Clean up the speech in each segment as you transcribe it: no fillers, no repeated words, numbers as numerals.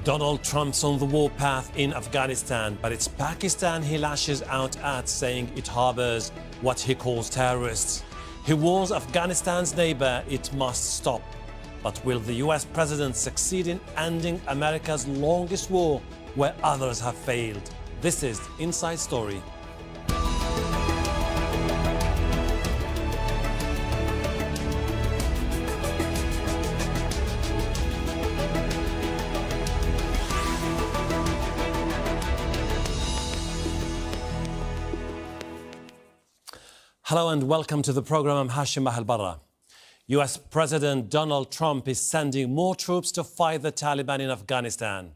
Donald Trump's on the warpath in Afghanistan, but it's Pakistan he lashes out at, saying it harbors what he calls terrorists. He warns Afghanistan's neighbor it must stop. But will the US president succeed in ending America's longest war where others have failed? This is Inside Story. Hello and welcome to the program. I'm Hashim Mahalbarra. US President Donald Trump is sending more troops to fight the Taliban in Afghanistan.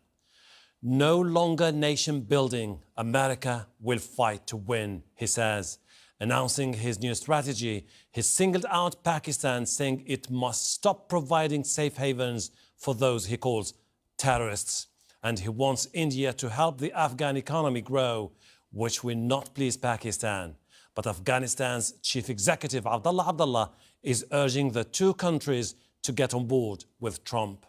No longer nation building. America will fight to win, he says. Announcing his new strategy, he singled out Pakistan, saying it must stop providing safe havens for those he calls terrorists. And he wants India to help the Afghan economy grow, which will not please Pakistan. But Afghanistan's chief executive, Abdullah, is urging the two countries to get on board with Trump.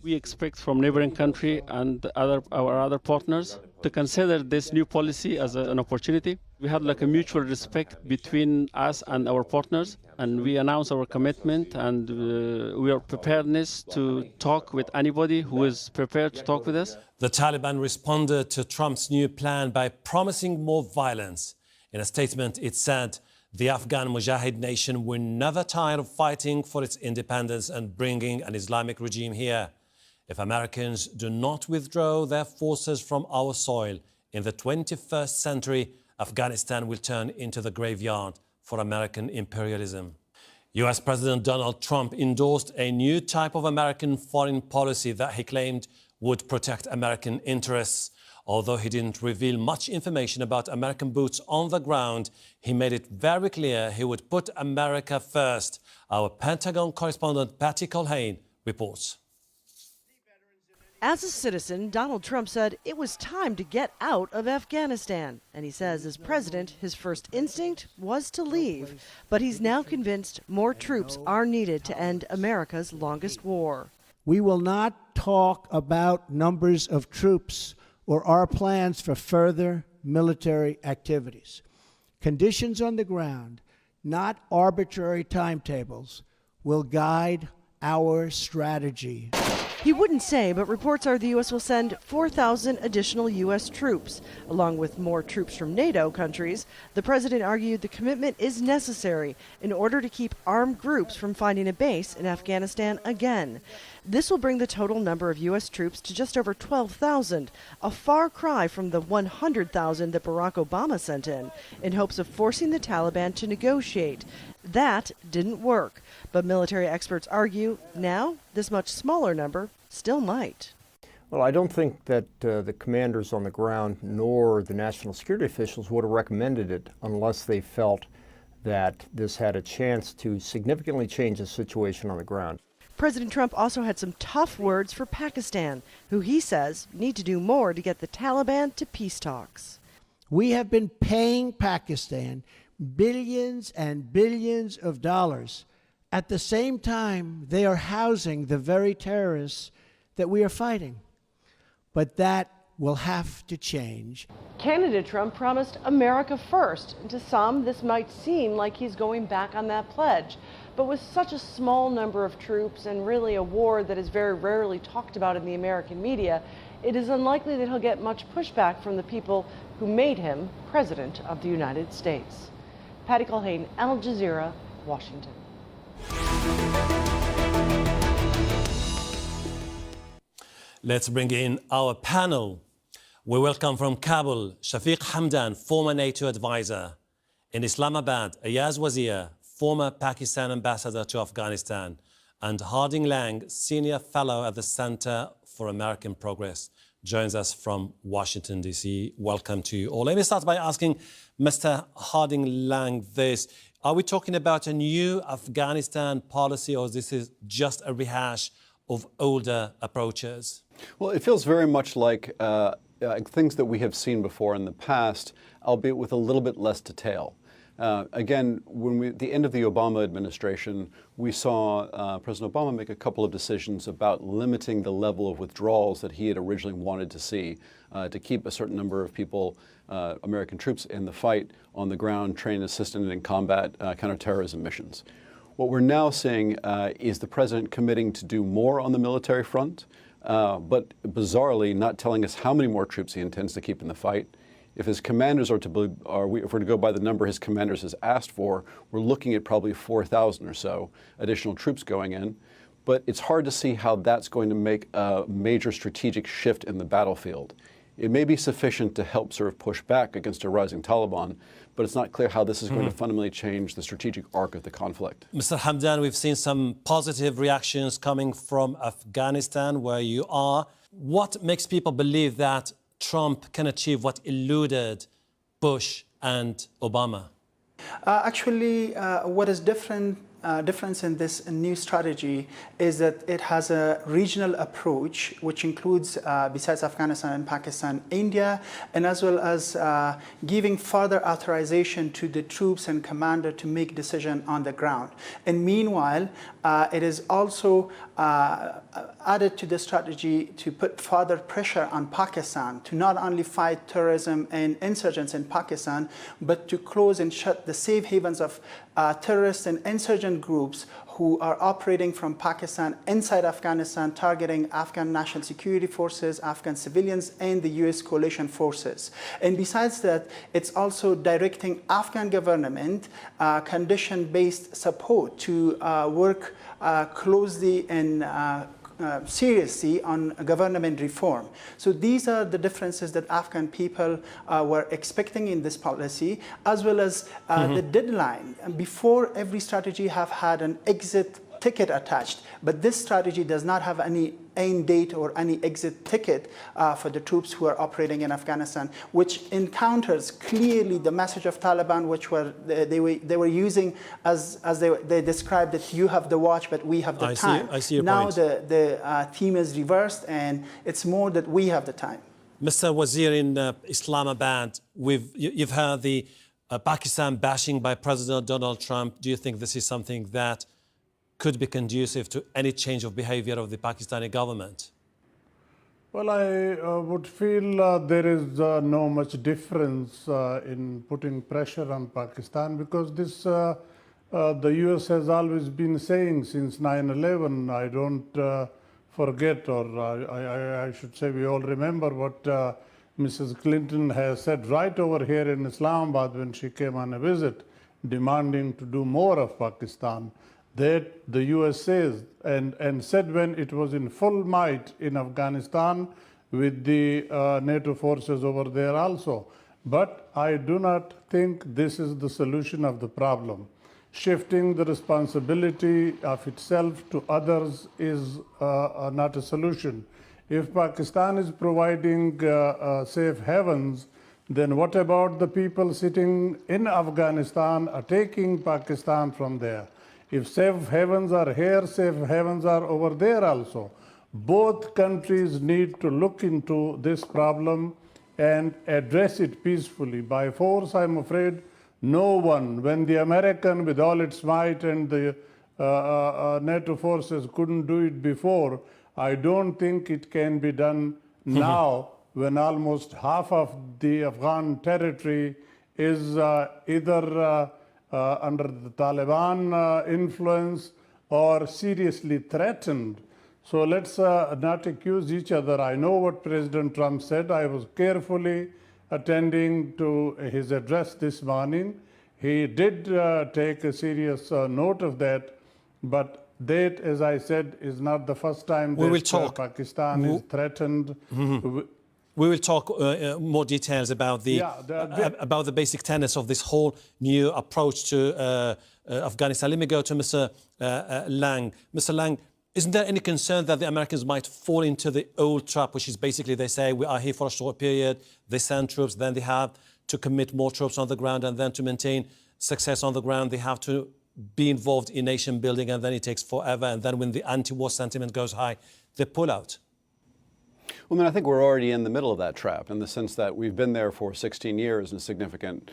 We expect from neighboring country and our other partners to consider this new policy as an opportunity. We have like a mutual respect between us and our partners, and we announce our commitment and we are preparedness to talk with anybody who is prepared to talk with us. The Taliban responded to Trump's new plan by promising more violence. In a statement, it said, the Afghan Mujahid nation will never tire of fighting for its independence and bringing an Islamic regime here. If Americans do not withdraw their forces from our soil in the 21st century, Afghanistan will turn into the graveyard for American imperialism. US President Donald Trump endorsed a new type of American foreign policy that he claimed would protect American interests. Although he didn't reveal much information about American boots on the ground, he made it very clear he would put America first. Our Pentagon correspondent Patty Colhane reports. As a citizen, Donald Trump said it was time to get out of Afghanistan. And he says as president, his first instinct was to leave. But he's now convinced more troops are needed to end America's longest war. We will not talk about numbers of troops or our plans for further military activities. Conditions on the ground, not arbitrary timetables, will guide our strategy. He wouldn't say, but reports are the U.S. will send 4,000 additional U.S. troops. Along with more troops from NATO countries, the president argued the commitment is necessary in order to keep armed groups from finding a base in Afghanistan again. This will bring the total number of U.S. troops to just over 12,000, a far cry from the 100,000 that Barack Obama sent in hopes of forcing the Taliban to negotiate. That didn't work, but military experts argue now this much smaller number still might. Well, I don't think that the commanders on the ground nor the national security officials would have recommended it unless they felt that this had a chance to significantly change the situation on the ground. President Trump also had some tough words for Pakistan, who he says need to do more to get the Taliban to peace talks. We have been paying Pakistan billions and billions of dollars. At the same time, they are housing the very terrorists that we are fighting. But that will have to change. Candidate Trump promised America first. And to some, this might seem like he's going back on that pledge. But with such a small number of troops and really a war that is very rarely talked about in the American media, it is unlikely that he'll get much pushback from the people who made him President of the United States. Patty Colhane, Al Jazeera, Washington. Let's bring in our panel. We welcome from Kabul, Shafiq Hamdan, former NATO advisor. In Islamabad, Ayaz Wazir, former Pakistan ambassador to Afghanistan. And Harding Lang, senior fellow at the Center for American Progress, joins us from Washington, D.C. Welcome to you all. Let me start by asking Mr. Harding Lang this. Are we talking about a new Afghanistan policy, or this is just a rehash of older approaches? Well, it feels very much like things that we have seen before in the past, albeit with a little bit less detail. Again, at the end of the Obama administration, we saw President Obama make a couple of decisions about limiting the level of withdrawals that he had originally wanted to see to keep a certain number of people, American troops, in the fight on the ground, trained, assisted in combat counterterrorism missions. What we're now seeing is the president committing to do more on the military front, but bizarrely not telling us how many more troops he intends to keep in the fight. If his commanders if we're to go by the number his commanders has asked for, we're looking at probably 4,000 or so additional troops going in. But it's hard to see how that's going to make a major strategic shift in the battlefield. It may be sufficient to help sort of push back against a rising Taliban, but it's not clear how this is going to fundamentally change the strategic arc of the conflict. Mr. Hamdan, we've seen some positive reactions coming from Afghanistan, where you are. What makes people believe that Trump can achieve what eluded Bush and Obama? What is difference in this new strategy is that it has a regional approach, which includes, besides Afghanistan and Pakistan, India, and as well as giving further authorization to the troops and commander to make decision on the ground. And meanwhile, it is also added to the strategy to put further pressure on Pakistan to not only fight terrorism and insurgents in Pakistan, but to close and shut the safe havens of terrorists and insurgent groups who are operating from Pakistan inside Afghanistan, targeting Afghan national security forces, Afghan civilians, and the US coalition forces. And besides that, it's also directing Afghan government condition-based support to work closely and seriously on government reform. So these are the differences that Afghan people were expecting in this policy, as well as the deadline. Before, every strategy have had an exit ticket attached, but this strategy does not have any end date or any exit ticket for the troops who are operating in Afghanistan, which encounters clearly the message of Taliban, which they were using as they described that you have the watch, but we have the time. I see your now point. the theme is reversed, and it's more that we have the time. Mr. Wazir, in Islamabad, you've heard the Pakistan bashing by President Donald Trump. Do you think this is something that could be conducive to any change of behavior of the Pakistani government? Well, I would feel there is no much difference in putting pressure on Pakistan, because this the US has always been saying since 9/11. I don't forget, or I should say we all remember what Mrs. Clinton has said right over here in Islamabad when she came on a visit, demanding to do more of Pakistan. That the US says and said when it was in full might in Afghanistan with the NATO forces over there also. But I do not think this is the solution of the problem. Shifting the responsibility of itself to others is not a solution. If Pakistan is providing safe havens, then what about the people sitting in Afghanistan are taking Pakistan from there? If safe havens are here, safe havens are over there also. Both countries need to look into this problem and address it peacefully. By force, I'm afraid, no one, when the American with all its might and the NATO forces couldn't do it before, I don't think it can be done now when almost half of the Afghan territory is either under the Taliban influence or seriously threatened. So let's not accuse each other. I know what President Trump said. I was carefully attending to his address this morning. He did take a serious note of that, but that, as I said, is not the first time that Pakistan is threatened. We will talk more details about the basic tenets of this whole new approach to Afghanistan. Let me go to Mr. Lang. Mr. Lang, isn't there any concern that the Americans might fall into the old trap, which is basically they say we are here for a short period, they send troops, then they have to commit more troops on the ground, and then to maintain success on the ground, they have to be involved in nation building, and then it takes forever, and then when the anti-war sentiment goes high, they pull out? Well, I mean, I think we're already in the middle of that trap in the sense that we've been there for 16 years in significant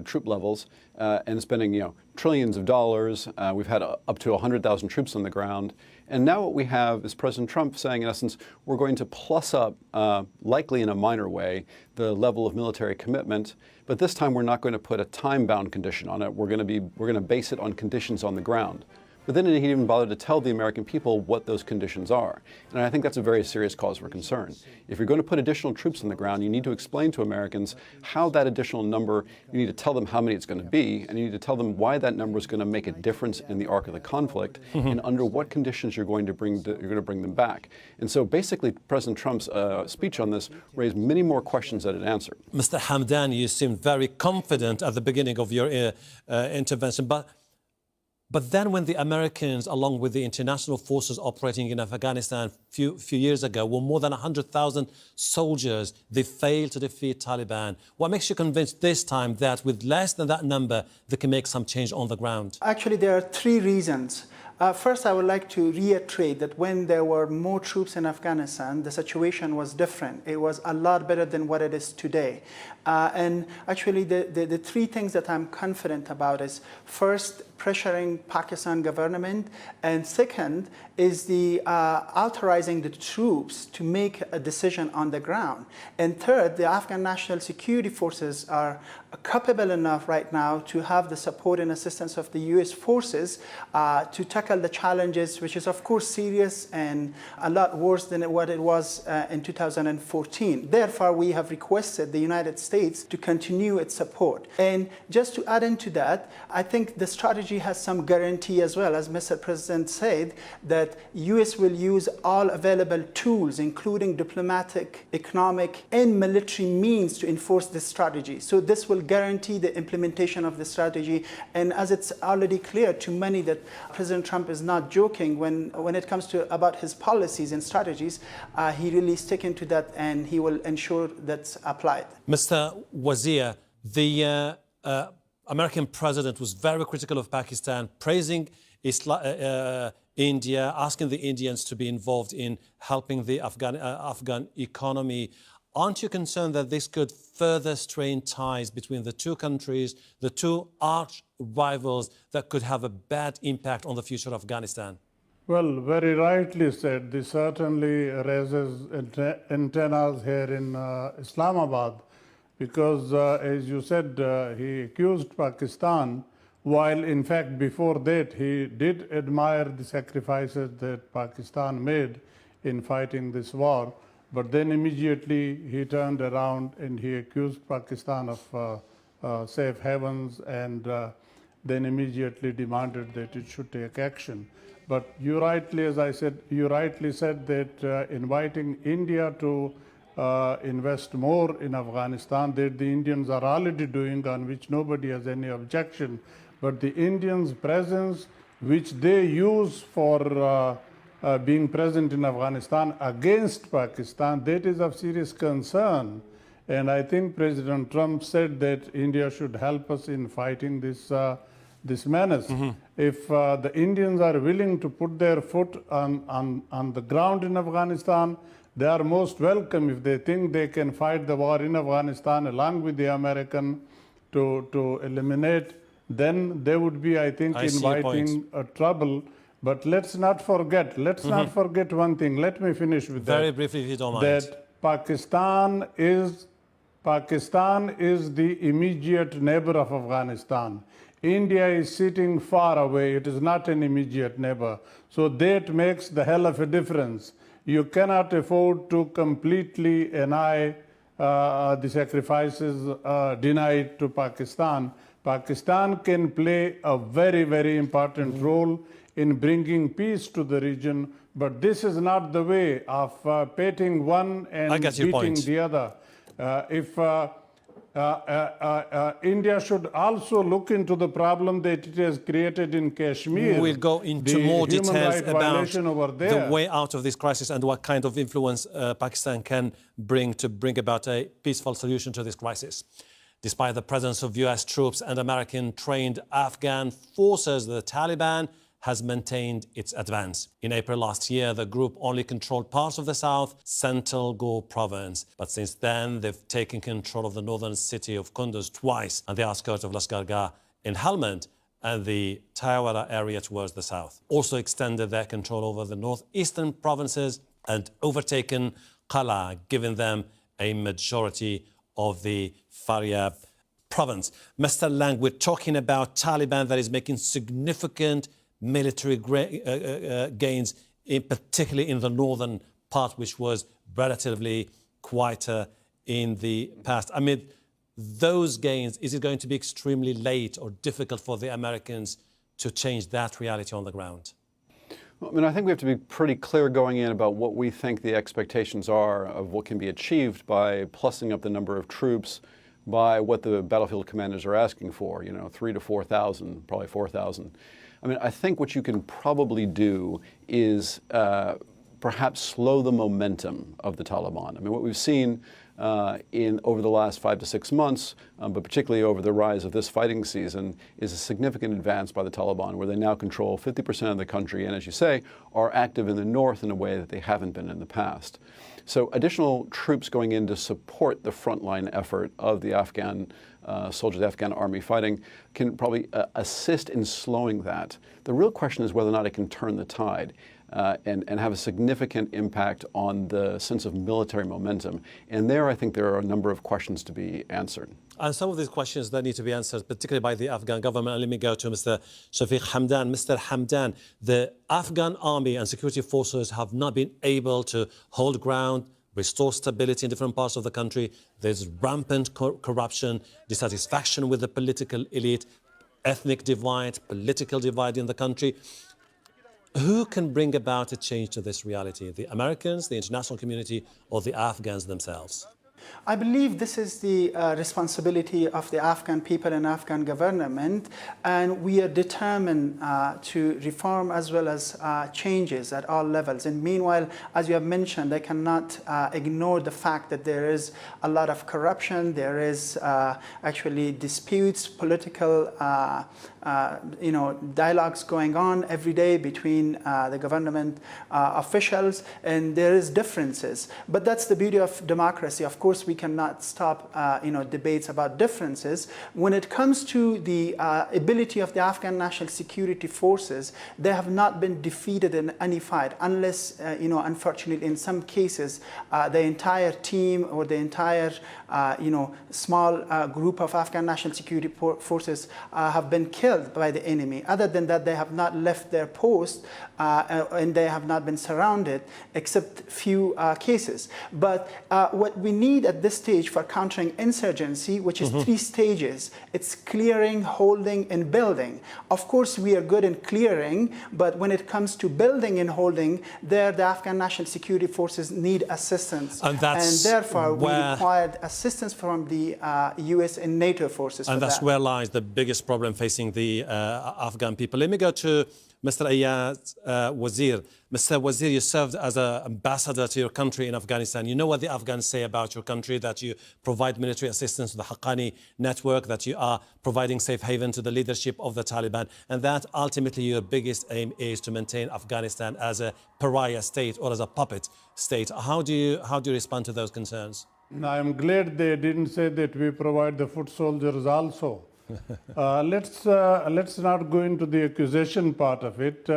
troop levels and spending trillions of dollars. We've had up to 100,000 troops on the ground. And now what we have is President Trump saying, in essence, we're going to plus up, likely in a minor way, the level of military commitment. But this time we're not going to put a time-bound condition on it. We're going to base it on conditions on the ground. But then he didn't even bother to tell the American people what those conditions are. And I think that's a very serious cause for concern. If you're going to put additional troops on the ground, you need to explain to Americans how that additional number, you need to tell them how many it's going to be, and you need to tell them why that number is going to make a difference in the arc of the conflict, and under what conditions you're going to bring them back. And so basically, President Trump's speech on this raised many more questions than it answered. Mr. Hamdan, you seemed very confident at the beginning of your intervention, but then when the Americans, along with the international forces operating in Afghanistan few years ago, were more than 100,000 soldiers, they failed to defeat Taliban. What makes you convinced this time that with less than that number, they can make some change on the ground? Actually, there are three reasons. First, I would like to reiterate that when there were more troops in Afghanistan, the situation was different. It was a lot better than what it is today. And actually, the three things that I'm confident about is, first, pressuring Pakistan government, and second is the authorizing the troops to make a decision on the ground, and third, the Afghan National Security Forces are capable enough right now to have the support and assistance of the U.S. forces to tackle the challenges, which is of course serious and a lot worse than what it was in 2014. Therefore, we have requested the United States to continue its support. And just to add into that, I think the strategy has some guarantee as well, as Mr. President said, that U.S. will use all available tools, including diplomatic, economic, and military means to enforce this strategy. So this will guarantee the implementation of the strategy. And as it's already clear to many that President Trump is not joking when it comes to about his policies and strategies, he really sticking to that, and he will ensure that's applied. Mr. Wazir, the American president was very critical of Pakistan, praising India, asking the Indians to be involved in helping the Afghan economy. Aren't you concerned that this could further strain ties between the two countries, the two arch rivals, that could have a bad impact on the future of Afghanistan? Well, very rightly said. This certainly raises antennas here in Islamabad, because as you said, he accused Pakistan, while in fact before that he did admire the sacrifices that Pakistan made in fighting this war. But then immediately he turned around and he accused Pakistan of safe havens, and then immediately demanded that it should take action. But you rightly, as I said, you rightly said that inviting India to invest more in Afghanistan, that the Indians are already doing, on which nobody has any objection. But the Indians' presence, which they use for being present in Afghanistan against Pakistan, that is of serious concern. And I think President Trump said that India should help us in fighting this menace. If the Indians are willing to put their foot on the ground in Afghanistan, they are most welcome. If they think they can fight the war in Afghanistan along with the American to eliminate, then they would be, I think, inviting trouble. But let's not forget, one thing. Let me finish with that. Very briefly, if you don't mind. That Pakistan is the immediate neighbor of Afghanistan. India is sitting far away. It is not an immediate neighbor. So that makes the hell of a difference. You cannot afford to completely deny the sacrifices denied to Pakistan. Pakistan can play a very, very important role in bringing peace to the region, but this is not the way of pitting one and beating the other. India should also look into the problem that it has created in Kashmir. We'll go into more details about the way out of this crisis and what kind of influence Pakistan can bring to bring about a peaceful solution to this crisis. Despite the presence of US troops and American-trained Afghan forces, the Taliban has maintained its advance. In April last year, the group only controlled parts of the south central Ghor province. But since then, they've taken control of the northern city of Kunduz twice and the outskirts of Lashkargah in Helmand and the Tayawara area towards the south. Also extended their control over the northeastern provinces and overtaken Qala, giving them a majority of the Faryab province. Mr. Lang, we're talking about Taliban that is making significant military gains, particularly in the northern part, which was relatively quieter in the past. Amid those gains, is it going to be extremely late or difficult for the Americans to change that reality on the ground? I mean, I think we have to be pretty clear going in about what we think the expectations are of what can be achieved by plussing up the number of troops, by what the battlefield commanders are asking for, 3,000 to 4,000, probably 4,000. I mean, I think what you can probably do is perhaps slow the momentum of the Taliban. I mean, what we've seen over the last 5 to 6 months, but particularly over the rise of this fighting season, is a significant advance by the Taliban, where they now control 50% of the country and, as you say, are active in the north in a way that they haven't been in the past. So additional troops going in to support the frontline effort of the Afghan soldiers, the Afghan army fighting, can probably assist in slowing that. The real question is whether or not it can turn the tide. And have a significant impact on the sense of military momentum. And there, I think there are a number of questions to be answered. And some of these questions that need to be answered, particularly by the Afghan government. And let me go to Mr. Shafiq Hamdan. Mr. Hamdan, the Afghan army and security forces have not been able to hold ground, restore stability in different parts of the country. There's rampant corruption, dissatisfaction with the political elite, ethnic divide, political divide in the country. Who can bring about a change to this reality? The Americans, the international community, or the Afghans themselves? I believe this is the responsibility of the Afghan people and Afghan government, and we are determined to reform as well as changes at all levels. And meanwhile, as you have mentioned, they cannot ignore the fact that there is a lot of corruption, there is actually disputes, political dialogues going on every day between the government officials, and there is differences. But that's the beauty of democracy. Of course, we cannot stop debates about differences. When it comes to the ability of the Afghan National Security Forces, they have not been defeated in any fight, unless, unfortunately, in some cases, the entire team or the entire, small group of Afghan National Security Forces have been killed by the enemy. Other than that, they have not left their post and they have not been surrounded, except few cases. But what we need at this stage for countering insurgency, which is 3 stages, it's clearing, holding, and building. Of course, we are good in clearing, but when it comes to building and holding, there the Afghan National Security Forces need assistance. And therefore, we required assistance from the US and NATO forces. And that's where lies the biggest problem facing the Afghan people. Let me go to Mr. Ayad Wazir. Mr. Wazir, you served as an ambassador to your country in Afghanistan. You know what the Afghans say about your country, that you provide military assistance to the Haqqani network, that you are providing safe haven to the leadership of the Taliban, and that ultimately your biggest aim is to maintain Afghanistan as a pariah state or as a puppet state. How do you respond to those concerns? I'm glad they didn't say that we provide the foot soldiers also. Let's not go into the accusation part of it.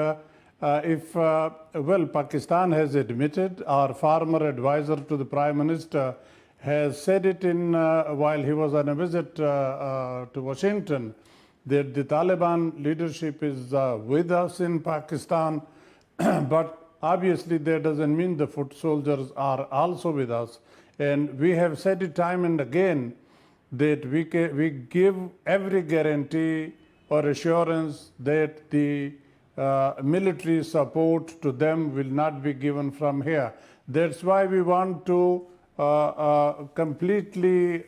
Pakistan has admitted, our former advisor to the Prime Minister has said it while he was on a visit to Washington, that the Taliban leadership is with us in Pakistan, but obviously that doesn't mean the foot soldiers are also with us. And we have said it time and again that we give every guarantee or assurance that the military support to them will not be given from here. That's why we want to completely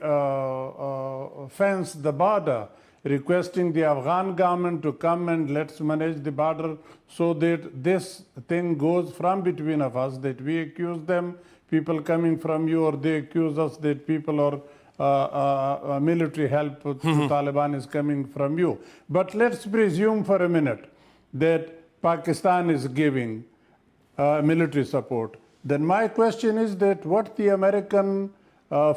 fence the border, requesting the Afghan government to come and let's manage the border so that this thing goes from between of us, that we accuse them, people coming from you, or they accuse us that people are military help to Taliban is coming from you. But let's presume for a minute that Pakistan is giving military support. Then my question is that what the American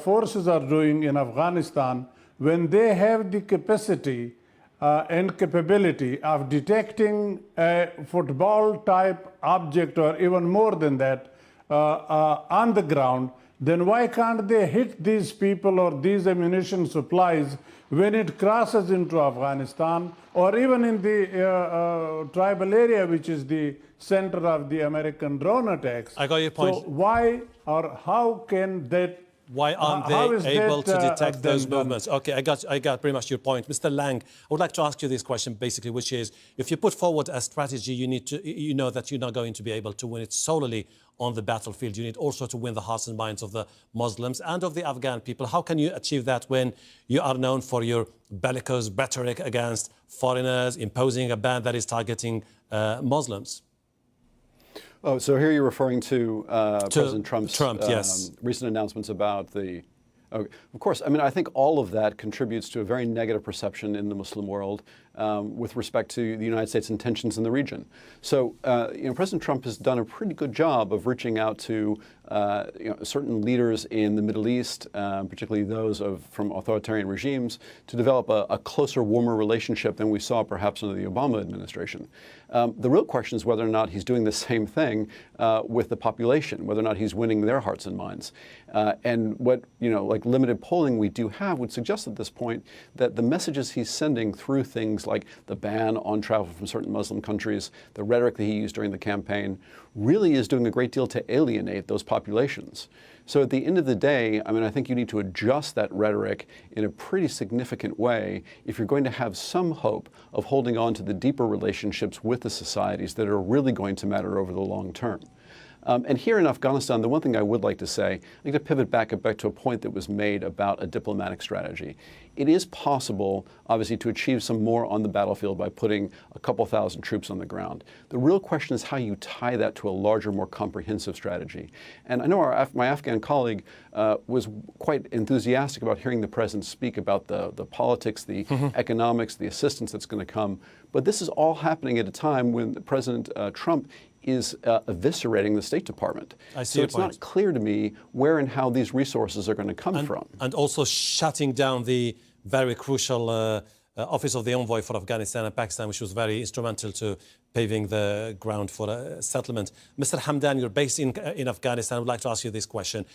forces are doing in Afghanistan when they have the capacity and capability of detecting a football-type object or even more than that on the ground, then why can't they hit these people or these ammunition supplies when it crosses into Afghanistan or even in the tribal area, which is the center of the American drone attacks? I got your point. So why or how can that? Why aren't they able to detect those movements? Okay, I got pretty much your point. Mr. Lang, I would like to ask you this question basically, which is, if you put forward a strategy, you know that you're not going to be able to win it solely on the battlefield. You need also to win the hearts and minds of the Muslims and of the Afghan people. How can you achieve that when you are known for your bellicose rhetoric against foreigners, imposing a ban that is targeting Muslims? Oh, so here you're referring to President Trump's yes. recent announcements about the... Okay. Of course, I mean, I think all of that contributes to a very negative perception in the Muslim world with respect to the United States' intentions in the region. So, President Trump has done a pretty good job of reaching out to certain leaders in the Middle East, particularly those from authoritarian regimes, to develop a closer, warmer relationship than we saw perhaps under the Obama administration. The real question is whether or not he's doing the same thing with the population, whether or not he's winning their hearts and minds. And what, like limited polling we do have would suggest at this point that the messages he's sending through things like the ban on travel from certain Muslim countries, the rhetoric that he used during the campaign, really is doing a great deal to alienate those populations. So at the end of the day, I mean, I think you need to adjust that rhetoric in a pretty significant way if you're going to have some hope of holding on to the deeper relationships with the societies that are really going to matter over the long term. And here in Afghanistan, the one thing I would like to say, I think to pivot back to a point that was made about a diplomatic strategy. It is possible, obviously, to achieve some more on the battlefield by putting a couple thousand troops on the ground. The real question is how you tie that to a larger, more comprehensive strategy. And I know my Afghan colleague was quite enthusiastic about hearing the president speak about the politics, the economics, the assistance that's going to come. But this is all happening at a time when President Trump is eviscerating the State Department. So it's not clear to me where and how these resources are going to come from. And also shutting down the very crucial Office of the Envoy for Afghanistan and Pakistan, which was very instrumental to paving the ground for a settlement. Mr. Hamdan, you're based in Afghanistan. I would like to ask you this question.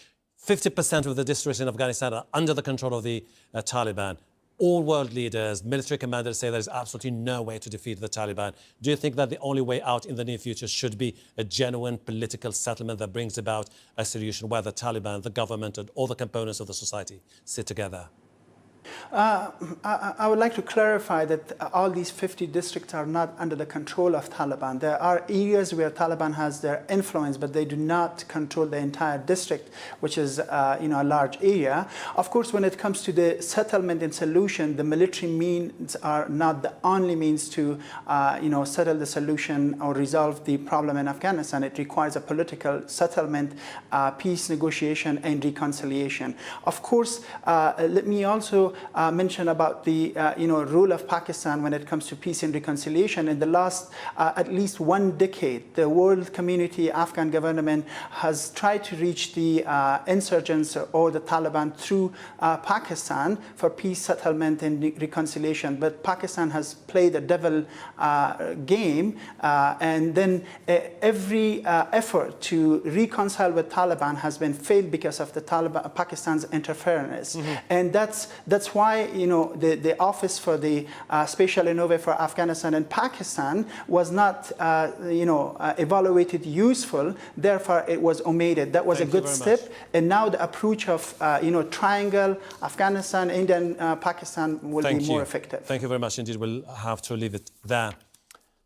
50% of the districts in Afghanistan are under the control of the Taliban. All world leaders, military commanders say there's absolutely no way to defeat the Taliban. Do you think that the only way out in the near future should be a genuine political settlement that brings about a solution where the Taliban, the government, and all the components of the society sit together? I would like to clarify that all these 50 districts are not under the control of Taliban. There are areas where Taliban has their influence, but they do not control the entire district, which is a large area. Of course, when it comes to the settlement and solution, the military means are not the only means to settle the solution or resolve the problem in Afghanistan. It requires a political settlement, peace negotiation, and reconciliation. Of course, let me also mention about the role of Pakistan when it comes to peace and reconciliation. In the last at least 1 decade, the world community, Afghan government has tried to reach the insurgents or the Taliban through Pakistan for peace, settlement, and reconciliation. But Pakistan has played a devil game, and then every effort to reconcile with Taliban has been failed because of the Taliban, Pakistan's interference. And that's why the office for the special envoy for Afghanistan and Pakistan was not evaluated useful. Therefore, it was omitted. That was a good step. And now the approach of triangle, Afghanistan, India, and Pakistan will be more effective. Thank you very much indeed. We'll have to leave it there.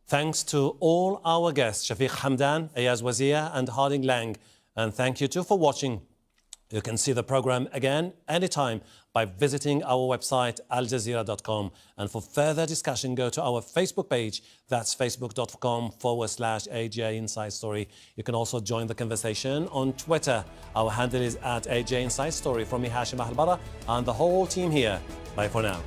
Thanks to all our guests, Shafiq Hamdan, Ayaz Wazir, and Harding Lang. And thank you too for watching. You can see the program again anytime by visiting our website, aljazeera.com. And for further discussion, go to our Facebook page. That's facebook.com/AJ Inside Story. You can also join the conversation on Twitter. Our handle is @AJ Inside Story. From me, Hashim Ahlbara, and the whole team here. Bye for now.